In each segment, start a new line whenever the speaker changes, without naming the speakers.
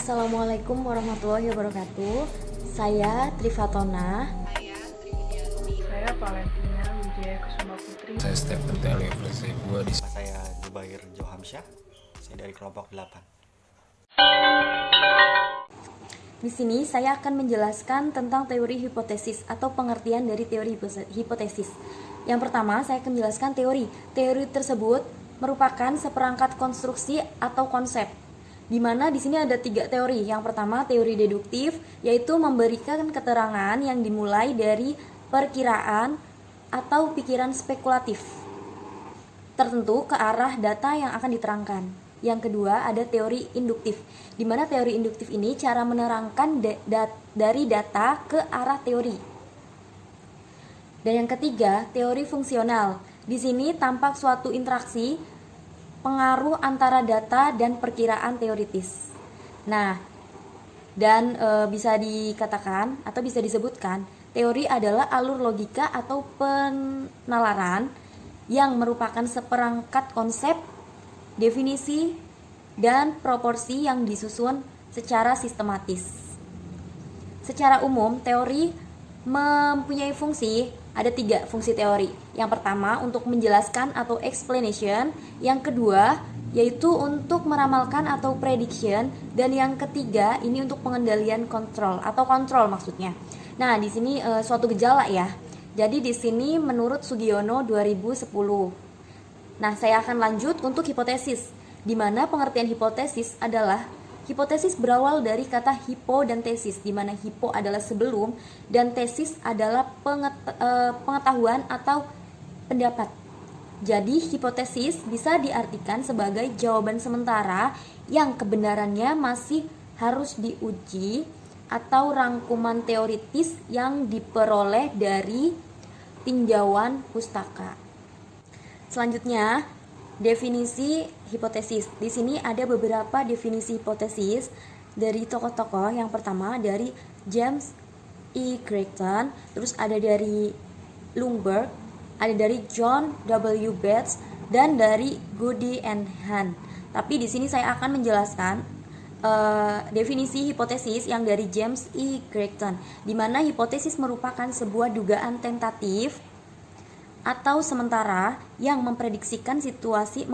Assalamualaikum warahmatullahi wabarakatuh. Saya Trifatona.
Saya Valentina Wijaya Kusuma Putri.
Saya Stephen Teli Gue di
Saya Zubair Johamsyah. Saya dari kelompok 8.
Di sini saya akan menjelaskan tentang teori hipotesis atau pengertian dari teori hipotesis. Yang pertama, saya akan menjelaskan teori. Teori tersebut merupakan seperangkat konstruksi atau konsep, di mana di sini ada 3 teori. Yang pertama, teori deduktif, yaitu memberikan keterangan yang dimulai dari perkiraan atau pikiran spekulatif tertentu ke arah data yang akan diterangkan. Yang kedua, ada teori induktif, di mana teori induktif ini cara menerangkan dari data ke arah teori. Dan yang ketiga, teori fungsional. Di sini tampak suatu interaksi pengaruh antara data dan perkiraan teoritis. Nah, dan bisa dikatakan atau bisa disebutkan, teori adalah alur logika atau penalaran yang merupakan seperangkat konsep, definisi, dan proporsi yang disusun secara sistematis. Secara umum, teori mempunyai fungsi, ada 3 fungsi teori. Yang pertama, untuk menjelaskan atau explanation. Yang kedua, yaitu untuk meramalkan atau prediction. Dan yang ketiga, ini untuk pengendalian kontrol atau kontrol maksudnya. Nah, di sini suatu gejala ya. Jadi di sini menurut Sugiono 2010. Nah, saya akan lanjut untuk hipotesis, di mana pengertian hipotesis adalah hipotesis berawal dari kata hipo dan tesis, di mana hipo adalah sebelum dan tesis adalah pengetahuan atau pendapat. Jadi hipotesis bisa diartikan sebagai jawaban sementara yang kebenarannya masih harus diuji atau rangkuman teoritis yang diperoleh dari tinjauan pustaka. Selanjutnya, definisi hipotesis. Di sini ada beberapa definisi hipotesis dari tokoh-tokoh. Yang pertama dari James E. Crichton, terus ada dari Lundberg, ada dari John W. Bates, dan dari Goody and Hahn. Tapi di sini saya akan menjelaskan definisi hipotesis yang dari James E. Crichton, di mana hipotesis merupakan sebuah dugaan tentatif atau sementara yang memprediksikan situasi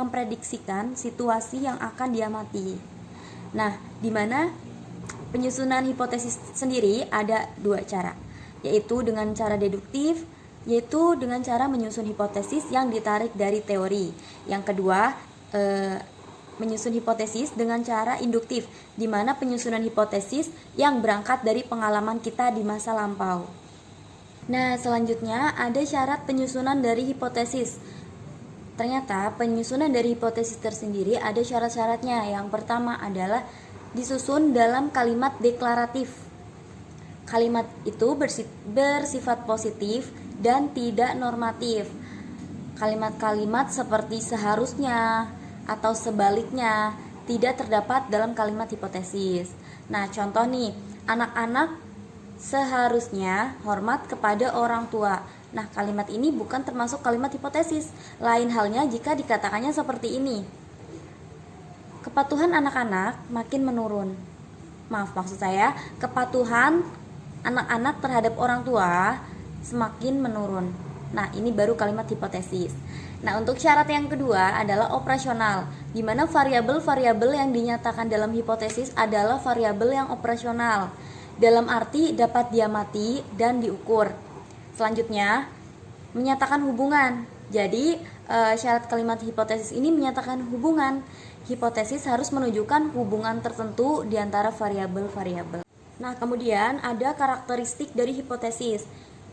yang akan diamati. Nah, di mana penyusunan hipotesis sendiri ada 2 cara, yaitu dengan cara deduktif, yaitu dengan cara menyusun hipotesis yang ditarik dari teori. Yang kedua, menyusun hipotesis dengan cara induktif, di mana penyusunan hipotesis yang berangkat dari pengalaman kita di masa lampau. Nah, selanjutnya ada syarat penyusunan dari hipotesis. Ternyata penyusunan dari hipotesis tersendiri ada syarat-syaratnya. Yang pertama adalah disusun dalam kalimat deklaratif. Kalimat itu bersifat positif dan tidak normatif. Kalimat-kalimat seperti seharusnya atau sebaliknya tidak terdapat dalam kalimat hipotesis. Nah, contoh nih, anak-anak seharusnya hormat kepada orang tua. Nah, kalimat ini bukan termasuk kalimat hipotesis. Lain halnya jika dikatakannya seperti ini: kepatuhan anak-anak makin menurun. Maksud saya, kepatuhan anak-anak terhadap orang tua semakin menurun. Nah, ini baru kalimat hipotesis. Nah, untuk syarat yang kedua adalah operasional, di mana variabel-variabel yang dinyatakan dalam hipotesis adalah variabel yang operasional, dalam arti dapat diamati dan diukur. Selanjutnya, menyatakan hubungan. Jadi, syarat kalimat hipotesis ini menyatakan hubungan. Hipotesis harus menunjukkan hubungan tertentu di antara variabel-variabel. Nah, kemudian ada karakteristik dari hipotesis.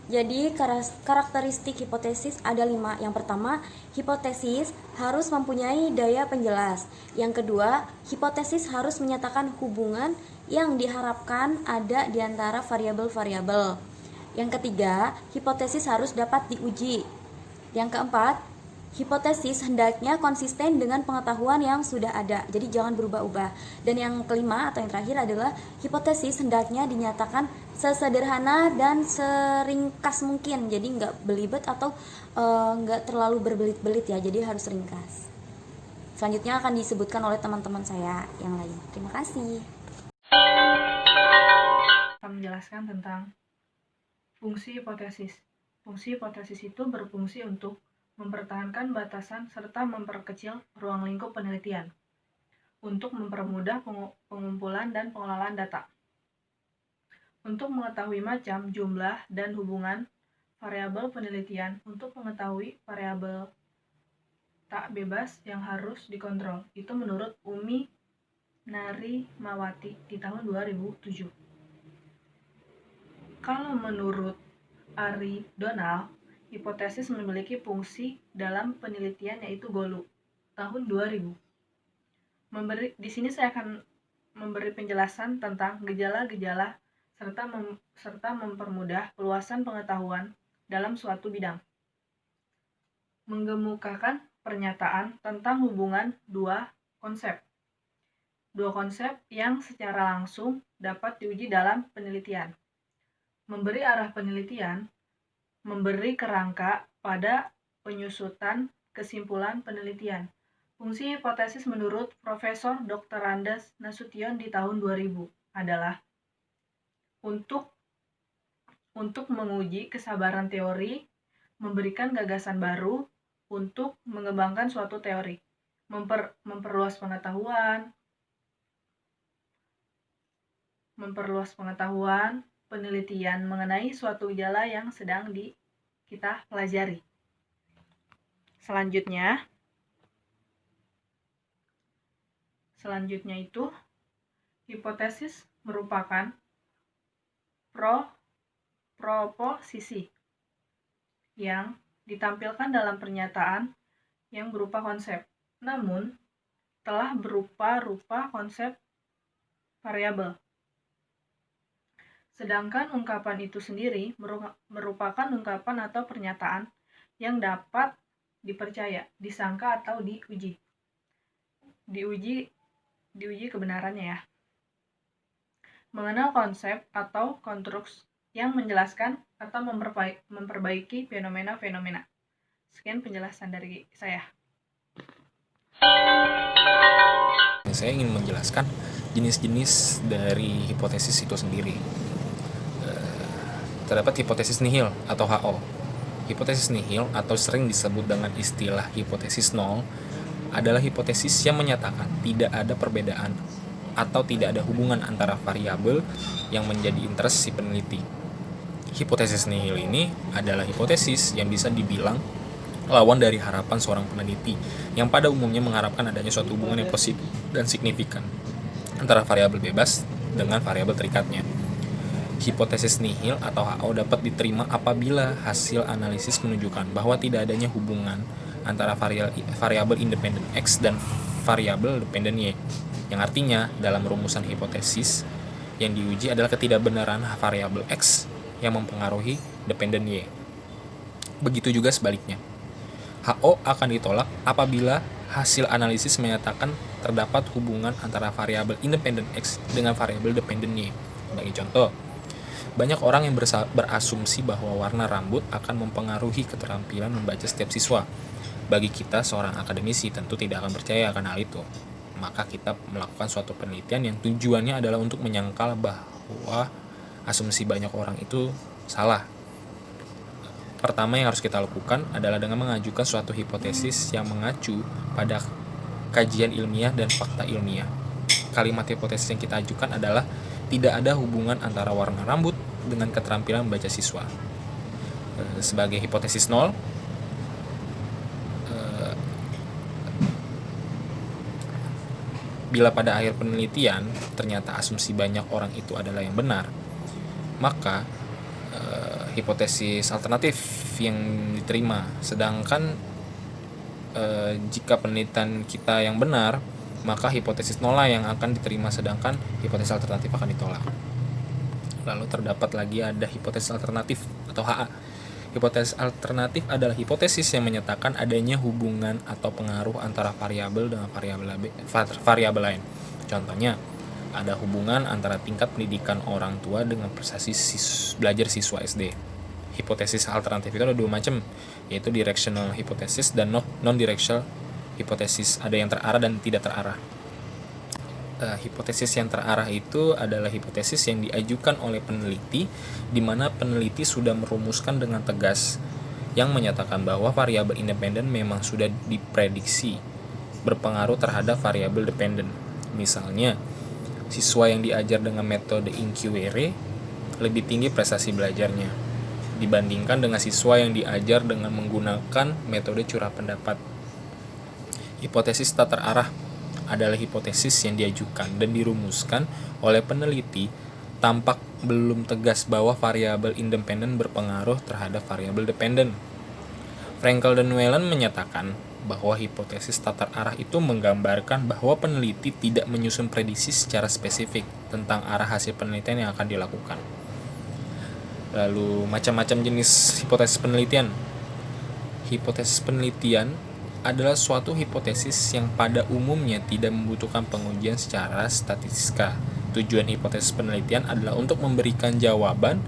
Jadi, karakteristik hipotesis ada 5. Yang pertama, hipotesis harus mempunyai daya penjelas. Yang kedua, hipotesis harus menyatakan hubungan yang diharapkan ada di antara variabel-variabel. Yang ketiga, hipotesis harus dapat diuji. Yang keempat, hipotesis hendaknya konsisten dengan pengetahuan yang sudah ada, jadi jangan berubah-ubah. Dan yang kelima atau yang terakhir adalah hipotesis hendaknya dinyatakan sesederhana dan seringkas mungkin, jadi nggak belibet atau nggak terlalu berbelit-belit ya, jadi harus ringkas. Selanjutnya akan disebutkan oleh teman-teman saya yang lain. Terima kasih.
menjelaskan tentang fungsi hipotesis. Fungsi hipotesis itu berfungsi untuk mempertahankan batasan serta memperkecil ruang lingkup penelitian untuk mempermudah pengumpulan dan pengelolaan data. Untuk mengetahui macam, jumlah, dan hubungan variabel penelitian, untuk mengetahui variabel tak bebas yang harus dikontrol. Itu menurut Umi Narimawati di tahun 2007. Kalau menurut Ari Donald, hipotesis memiliki fungsi dalam penelitian yaitu GOLU tahun 2000. Di sini saya akan memberi penjelasan tentang gejala-gejala serta mempermudah peluasan pengetahuan dalam suatu bidang. Menggemukakan pernyataan tentang hubungan dua konsep yang secara langsung dapat diuji dalam penelitian. Memberi arah penelitian, memberi kerangka pada penyusutan kesimpulan penelitian. Fungsi hipotesis menurut Profesor Dr. Andes Nasution di tahun 2000 adalah untuk menguji kesabaran teori, memberikan gagasan baru, untuk mengembangkan suatu teori, memperluas pengetahuan, penelitian mengenai suatu gejala yang sedang kita pelajari. Selanjutnya itu, hipotesis merupakan proposisi yang ditampilkan dalam pernyataan yang berupa konsep, namun telah berupa konsep variabel. Sedangkan ungkapan itu sendiri merupakan ungkapan atau pernyataan yang dapat dipercaya, disangka atau diuji. Diuji kebenarannya ya. Mengenal konsep atau konstruksi yang menjelaskan atau memperbaiki fenomena-fenomena. Sekian penjelasan dari saya.
Saya ingin menjelaskan jenis-jenis dari hipotesis itu sendiri. Terdapat hipotesis nihil atau HO. Hipotesis nihil atau sering disebut dengan istilah hipotesis nol adalah hipotesis yang menyatakan tidak ada perbedaan atau tidak ada hubungan antara variabel yang menjadi interest si peneliti. Hipotesis nihil ini adalah hipotesis yang bisa dibilang lawan dari harapan seorang peneliti yang pada umumnya mengharapkan adanya suatu hubungan yang positif dan signifikan antara variabel bebas dengan variabel terikatnya. Hipotesis nihil atau HO dapat diterima apabila hasil analisis menunjukkan bahwa tidak adanya hubungan antara variabel independen X dan variabel dependen Y, yang artinya dalam rumusan hipotesis yang diuji adalah ketidakbenaran variabel X yang mempengaruhi dependen Y. Begitu juga sebaliknya. HO akan ditolak apabila hasil analisis menyatakan terdapat hubungan antara variabel independen X dengan variabel dependen Y. Sebagai contoh, banyak orang yang berasumsi bahwa warna rambut akan mempengaruhi keterampilan membaca setiap siswa. Bagi kita, seorang akademisi tentu tidak akan percaya akan hal itu. Maka kita melakukan suatu penelitian yang tujuannya adalah untuk menyangkal bahwa asumsi banyak orang itu salah. Pertama yang harus kita lakukan adalah dengan mengajukan suatu hipotesis yang mengacu pada kajian ilmiah dan fakta ilmiah. Kalimat hipotesis yang kita ajukan adalah tidak ada hubungan antara warna rambut dengan keterampilan membaca siswa. Sebagai hipotesis nol, bila pada akhir penelitian ternyata asumsi banyak orang itu adalah yang benar, maka hipotesis alternatif yang diterima. Sedangkan jika penelitian kita yang benar, maka hipotesis nol yang akan diterima, sedangkan hipotesis alternatif akan ditolak. Lalu terdapat lagi ada hipotesis alternatif atau HA. Hipotesis alternatif adalah hipotesis yang menyatakan adanya hubungan atau pengaruh antara variabel dengan variabel lain. Contohnya, ada hubungan antara tingkat pendidikan orang tua dengan prestasi belajar siswa SD. Hipotesis alternatif itu ada dua macam, yaitu directional hypothesis dan non-directional hypothesis. Ada yang terarah dan tidak terarah. Hipotesis yang terarah itu adalah hipotesis yang diajukan oleh peneliti, di mana peneliti sudah merumuskan dengan tegas yang menyatakan bahwa variabel independen memang sudah diprediksi berpengaruh terhadap variabel dependen. Misalnya, siswa yang diajar dengan metode Inquiry lebih tinggi prestasi belajarnya dibandingkan dengan siswa yang diajar dengan menggunakan metode curah pendapat. Hipotesis tak terarah adalah hipotesis yang diajukan dan dirumuskan oleh peneliti tampak belum tegas bahwa variabel independen berpengaruh terhadap variabel dependen. Frankel dan Whelan menyatakan bahwa hipotesis tak terarah itu menggambarkan bahwa peneliti tidak menyusun prediksi secara spesifik tentang arah hasil penelitian yang akan dilakukan. Lalu macam-macam jenis hipotesis penelitian. Hipotesis penelitian adalah suatu hipotesis yang pada umumnya tidak membutuhkan pengujian secara statistika. Tujuan hipotesis penelitian adalah untuk memberikan jawaban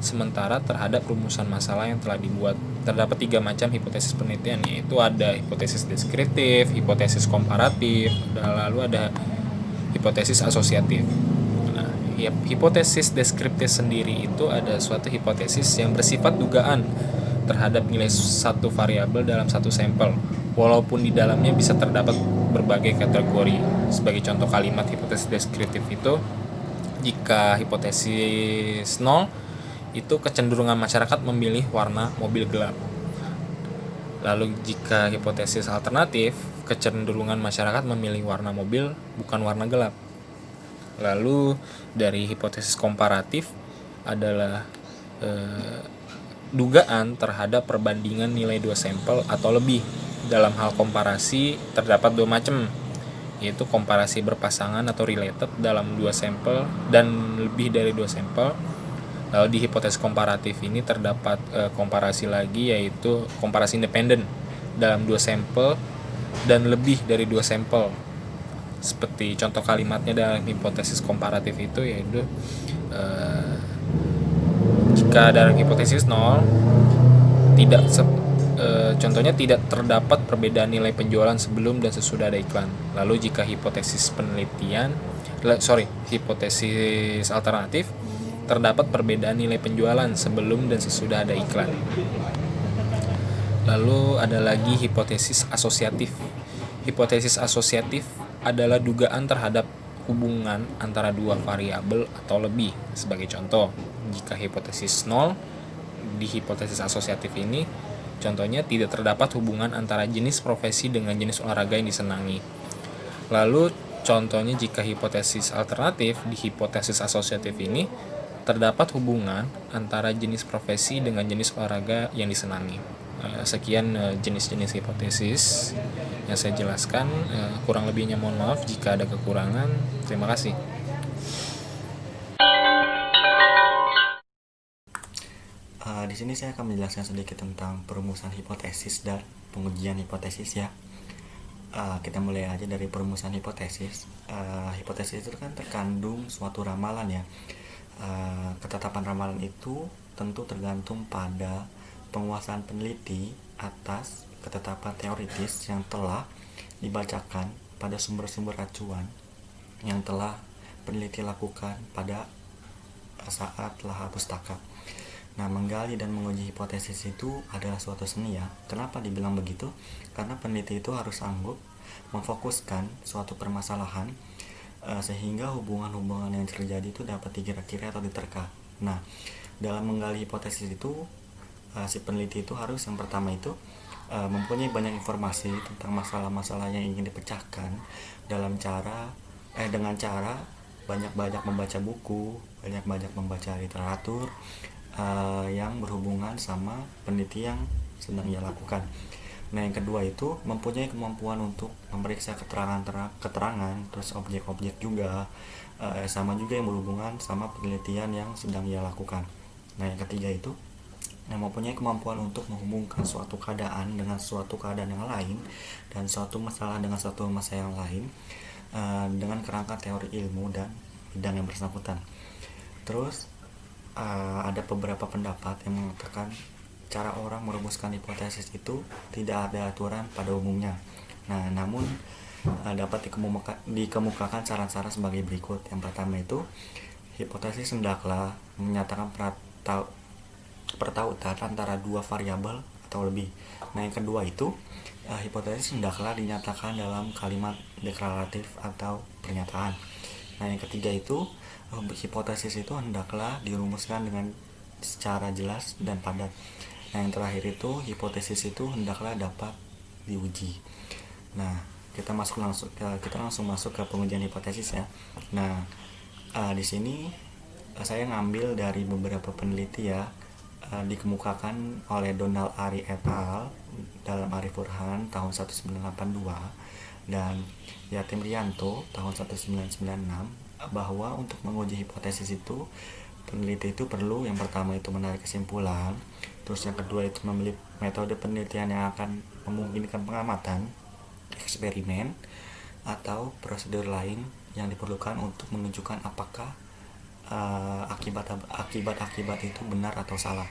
sementara terhadap rumusan masalah yang telah dibuat. Terdapat 3 macam hipotesis penelitian, yaitu ada hipotesis deskriptif, hipotesis komparatif, dan lalu ada hipotesis asosiatif. Nah, hipotesis deskriptif sendiri itu ada suatu hipotesis yang bersifat dugaan terhadap nilai satu variabel dalam satu sampel, walaupun di dalamnya bisa terdapat berbagai kategori. Sebagai contoh kalimat hipotesis deskriptif itu, jika hipotesis 0 itu kecenderungan masyarakat memilih warna mobil gelap. Lalu jika hipotesis alternatif, kecenderungan masyarakat memilih warna mobil bukan warna gelap. Lalu dari hipotesis komparatif adalah dugaan terhadap perbandingan nilai 2 sampel atau lebih. Dalam hal komparasi terdapat 2 macam, yaitu komparasi berpasangan atau related dalam 2 sampel dan lebih dari 2 sampel. Lalu di hipotesis komparatif ini terdapat komparasi lagi, yaitu komparasi independen dalam 2 sampel dan lebih dari 2 sampel. Seperti contoh kalimatnya dalam hipotesis komparatif itu yaitu jika dalam hipotesis 0 contohnya tidak terdapat perbedaan nilai penjualan sebelum dan sesudah ada iklan. Lalu jika hipotesis alternatif terdapat perbedaan nilai penjualan sebelum dan sesudah ada iklan. Lalu ada lagi hipotesis asosiatif. Hipotesis asosiatif adalah dugaan terhadap hubungan antara 2 variabel atau lebih. Sebagai contoh, jika hipotesis 0 di hipotesis asosiatif ini, contohnya tidak terdapat hubungan antara jenis profesi dengan jenis olahraga yang disenangi. Lalu contohnya jika hipotesis alternatif di hipotesis asosiatif ini terdapat hubungan antara jenis profesi dengan jenis olahraga yang disenangi. Sekian jenis-jenis hipotesis yang saya jelaskan. Kurang lebihnya mohon maaf jika ada kekurangan. Terima kasih.
Di sini saya akan menjelaskan sedikit tentang perumusan hipotesis dan pengujian hipotesis ya. Kita mulai aja dari perumusan hipotesis. Hipotesis itu kan terkandung suatu ramalan ya. Ketetapan ramalan itu tentu tergantung pada penguasaan peneliti atas ketetapan teoritis yang telah dibacakan pada sumber-sumber acuan yang telah peneliti lakukan pada saat laha pustaka. Nah, menggali dan menguji hipotesis itu adalah suatu seni ya. Kenapa dibilang begitu? Karena peneliti itu harus sanggup memfokuskan suatu permasalahan sehingga hubungan-hubungan yang terjadi itu dapat dikira-kira atau diterka. Nah, dalam menggali hipotesis itu si peneliti itu harus yang pertama itu mempunyai banyak informasi tentang masalah-masalah yang ingin dipecahkan dengan cara banyak-banyak membaca buku, banyak-banyak membaca literatur yang berhubungan sama penelitian yang sedang ia lakukan. Nah, yang kedua itu mempunyai kemampuan untuk memeriksa keterangan, terus objek-objek juga, sama juga yang berhubungan sama penelitian yang sedang ia lakukan. Nah, yang ketiga itu yang mempunyai kemampuan untuk menghubungkan suatu keadaan dengan suatu keadaan yang lain dan suatu masalah dengan suatu masalah yang lain dengan kerangka teori ilmu dan bidang yang bersangkutan. Terus ada beberapa pendapat yang mengatakan cara orang merumuskan hipotesis itu tidak ada aturan pada umumnya. Nah, namun dapat dikemukakan saran-saran sebagai berikut. Yang pertama itu, hipotesis hendaklah menyatakan pertautan antara dua variabel atau lebih. Nah, yang kedua itu, hipotesis hendaklah dinyatakan dalam kalimat deklaratif atau pernyataan. Nah, yang ketiga itu, hipotesis itu hendaklah dirumuskan dengan secara jelas dan padat. Nah, yang terakhir itu, hipotesis itu hendaklah dapat diuji. Nah, kita langsung masuk ke pengujian hipotesis ya. Nah, di sini saya ngambil dari beberapa peneliti ya, dikemukakan oleh Donald Ari et al. Dalam Arif Burhan tahun 1982 dan Yatim Rianto tahun 1996, bahwa untuk menguji hipotesis itu peneliti itu perlu yang pertama itu menarik kesimpulan, terus yang kedua itu memilih metode penelitian yang akan memungkinkan pengamatan, eksperimen, atau prosedur lain yang diperlukan untuk menunjukkan apakah akibat-akibat itu benar atau salah.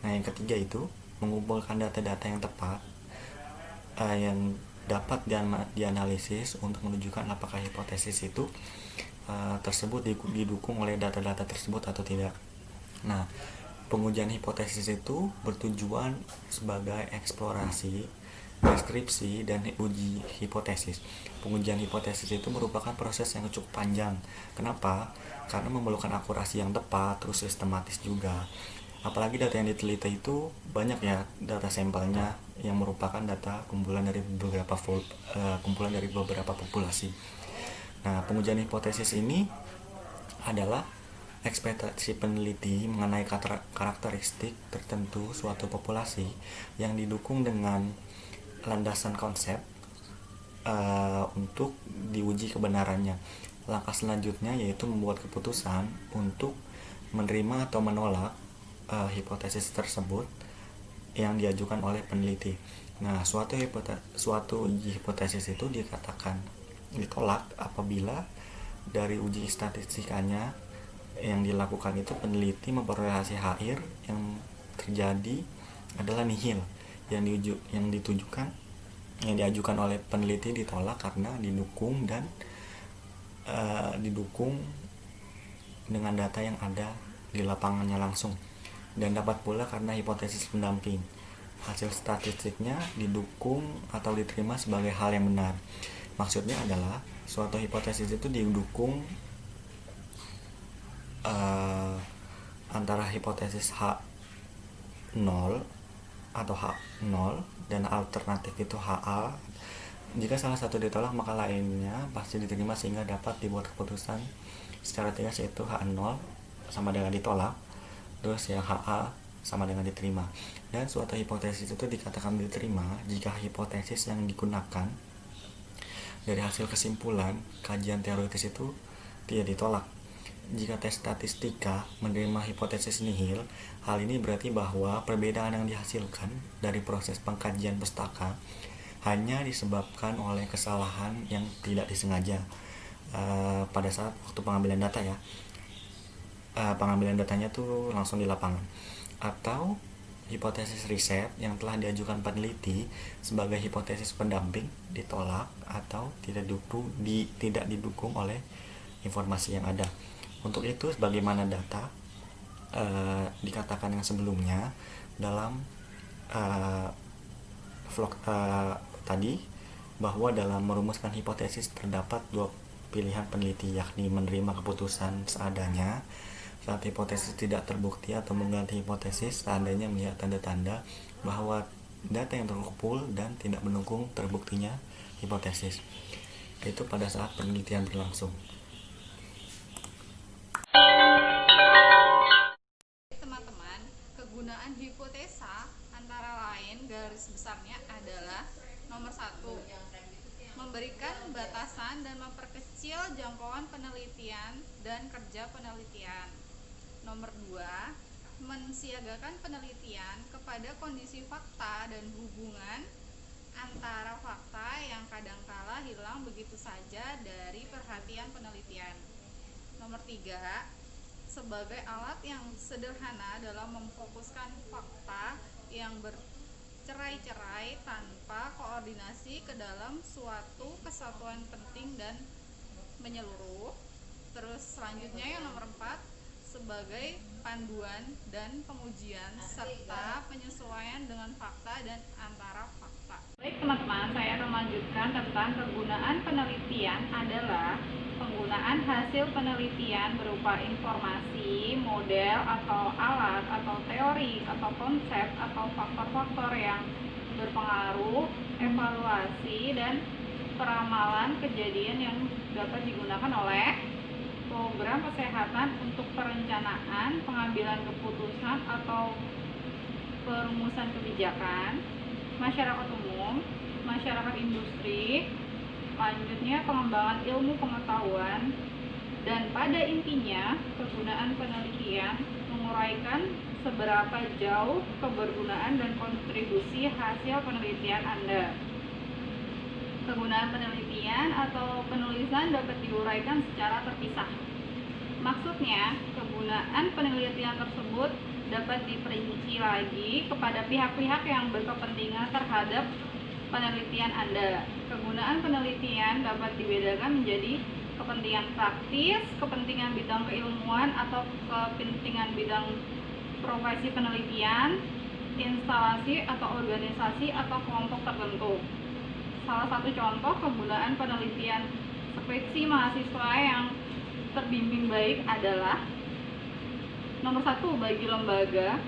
Nah, yang ketiga itu mengumpulkan data-data yang tepat yang dapat dianalisis untuk menunjukkan apakah hipotesis itu tersebut didukung oleh data-data tersebut atau tidak. Nah, pengujian hipotesis itu bertujuan sebagai eksplorasi, deskripsi, dan uji hipotesis. Pengujian hipotesis itu merupakan proses yang cukup panjang. Kenapa? Karena memerlukan akurasi yang tepat, terus sistematis juga. Apalagi data yang diteliti itu banyak ya, data sampelnya yang merupakan data kumpulan dari beberapa populasi. Nah, pengujian hipotesis ini adalah ekspektasi peneliti mengenai karakteristik tertentu suatu populasi yang didukung dengan landasan konsep untuk diuji kebenarannya. Langkah selanjutnya yaitu membuat keputusan untuk menerima atau menolak hipotesis tersebut yang diajukan oleh peneliti. Nah, suatu uji hipotesis itu dikatakan ditolak apabila dari uji statistikanya yang dilakukan itu peneliti memperoleh hasil akhir yang terjadi adalah nihil, yang diajukan oleh peneliti ditolak karena didukung dengan data yang ada di lapangannya langsung, dan dapat pula karena hipotesis pendamping. Hasil statistiknya didukung atau diterima sebagai hal yang benar. Maksudnya adalah suatu hipotesis itu didukung antara hipotesis H0 atau H0 dan alternatif itu HA. Jika salah satu ditolak, maka lainnya pasti diterima sehingga dapat dibuat keputusan secara tegas, yaitu H0 sama dengan ditolak, terus yang HA sama dengan diterima. Dan suatu hipotesis itu dikatakan diterima jika hipotesis yang digunakan dari hasil kesimpulan kajian teoritis itu tidak ditolak. Jika tes statistika menerima hipotesis nihil, hal ini berarti bahwa perbedaan yang dihasilkan dari proses pengkajian pustaka hanya disebabkan oleh kesalahan yang tidak disengaja pada saat waktu pengambilan data ya. Pengambilan datanya tuh langsung di lapangan, atau hipotesis riset yang telah diajukan peneliti sebagai hipotesis pendamping ditolak atau tidak didukung oleh informasi yang ada. Untuk itu, sebagaimana data dikatakan yang sebelumnya dalam vlog tadi, bahwa dalam merumuskan hipotesis terdapat dua pilihan peneliti, yakni menerima keputusan seadanya saat hipotesis tidak terbukti atau mengganti hipotesis seandainya melihat tanda-tanda bahwa data yang terkumpul dan tidak mendukung terbuktinya hipotesis. Itu pada saat penelitian berlangsung.
Teman-teman, kegunaan hipotesa antara lain garis besarnya adalah nomor 1, memberikan batasan dan memperkecil jangkauan penelitian dan kerja penelitian. Nomor 2, mensiagakan penelitian kepada kondisi fakta dan hubungan antara fakta yang kadangkala hilang begitu saja dari perhatian penelitian. Nomor 3, sebagai alat yang sederhana dalam memfokuskan fakta yang bercerai-cerai tanpa koordinasi ke dalam suatu kesatuan penting dan menyeluruh. Terus selanjutnya yang nomor 4, sebagai panduan dan pengujian serta penyesuaian dengan fakta dan antara fakta. Baik teman-teman, saya akan melanjutkan tentang kegunaan penelitian adalah penggunaan hasil penelitian berupa informasi, model atau alat atau teori atau konsep atau faktor-faktor yang berpengaruh, evaluasi dan peramalan kejadian yang dapat digunakan oleh program kesehatan untuk perencanaan, pengambilan keputusan atau perumusan kebijakan, masyarakat umum, masyarakat industri, selanjutnya pengembangan ilmu pengetahuan, dan pada intinya kegunaan penelitian menguraikan seberapa jauh kebergunaan dan kontribusi hasil penelitian Anda. Kegunaan penelitian atau penulisan dapat diuraikan secara terpisah. Maksudnya, kegunaan penelitian tersebut dapat diperinci lagi kepada pihak-pihak yang berkepentingan terhadap penelitian Anda. Kegunaan penelitian dapat dibedakan menjadi kepentingan praktis, kepentingan bidang keilmuan atau kepentingan bidang profesi penelitian, instalasi atau organisasi atau kelompok tertentu. Salah satu contoh kegunaan penelitian skripsi mahasiswa yang terbimbing baik adalah nomor 1, bagi lembaga,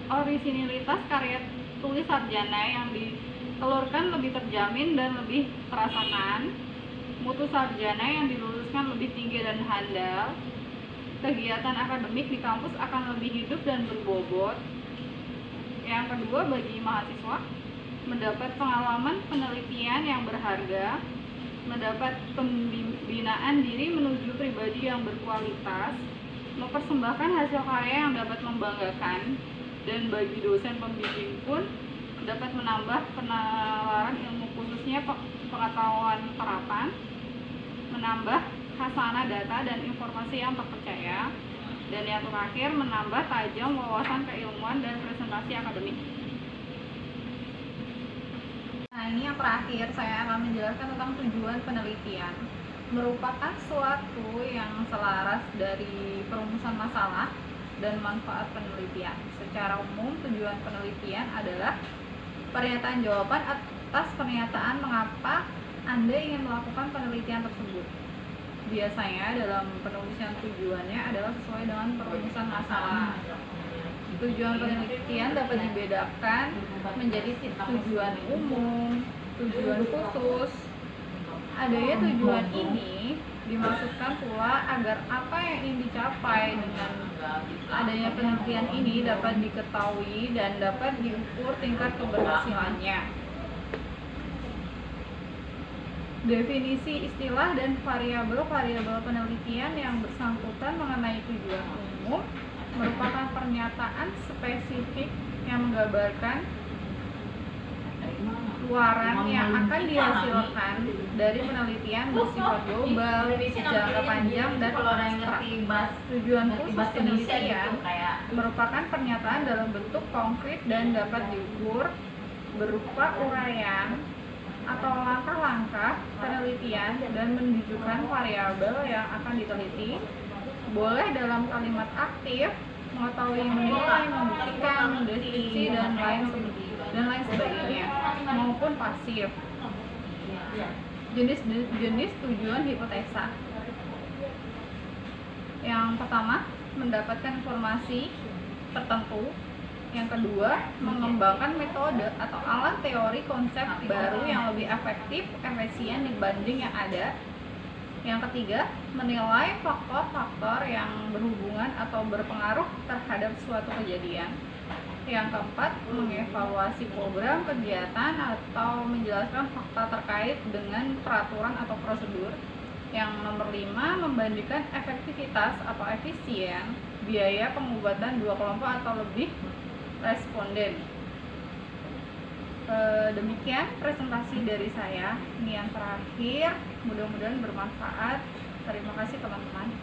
orisinilitas karya tulis sarjana yang ditelurkan lebih terjamin dan lebih terasakan, mutu sarjana yang diluluskan lebih tinggi dan handal, kegiatan akademik di kampus akan lebih hidup dan berbobot. Yang kedua, bagi mahasiswa, mendapat pengalaman penelitian yang berharga, mendapat pembinaan diri menuju pribadi yang berkualitas, mempersembahkan hasil karya yang dapat membanggakan, dan bagi dosen pembimbing pun dapat menambah penalaran ilmu khususnya pengetahuan terapan, menambah khasanah data dan informasi yang terpercaya, dan yang terakhir menambah tajam wawasan keilmuan dan presentasi akademik. Nah, ini yang terakhir saya akan menjelaskan tentang tujuan penelitian. Merupakan suatu yang selaras dari perumusan masalah dan manfaat penelitian. Secara umum, tujuan penelitian adalah pernyataan jawaban atas pernyataan mengapa Anda ingin melakukan penelitian tersebut. Biasanya dalam penulisan tujuannya adalah sesuai dengan perumusan masalah. Tujuan penelitian dapat dibedakan menjadi tujuan umum, tujuan khusus. Adanya tujuan ini dimaksudkan pula agar apa yang ingin dicapai dengan adanya penelitian ini dapat diketahui dan dapat diukur tingkat keberhasilannya. Definisi istilah dan variabel-variabel penelitian yang bersangkutan mengenai tujuan umum merupakan pernyataan spesifik yang menggambarkan luaran yang akan dihasilkan dari penelitian bersifat global, jangka panjang, dan abstrak. Tujuan khusus penelitian merupakan pernyataan dalam bentuk konkret dan dapat diukur berupa uraian atau langkah-langkah penelitian dan menunjukkan variabel yang akan diteliti. Boleh dalam kalimat aktif, mengetahui, menilai, membuktikan, mendeskripsi, dan lain sebagainya, maupun pasif. Jenis tujuan hipotesa. Yang pertama, mendapatkan informasi tertentu. Yang kedua, mengembangkan metode atau alat teori konsep baru yang lebih efektif, efisien dibanding yang ada. Yang ketiga, menilai faktor-faktor yang berhubungan atau berpengaruh terhadap suatu kejadian. Yang keempat, mengevaluasi program kegiatan atau menjelaskan fakta terkait dengan peraturan atau prosedur. Yang nomor 5, membandingkan efektivitas atau efisien biaya pengobatan dua kelompok atau lebih responden. Demikian presentasi dari saya. Ini yang terakhir, mudah-mudahan bermanfaat. Terima kasih teman-teman.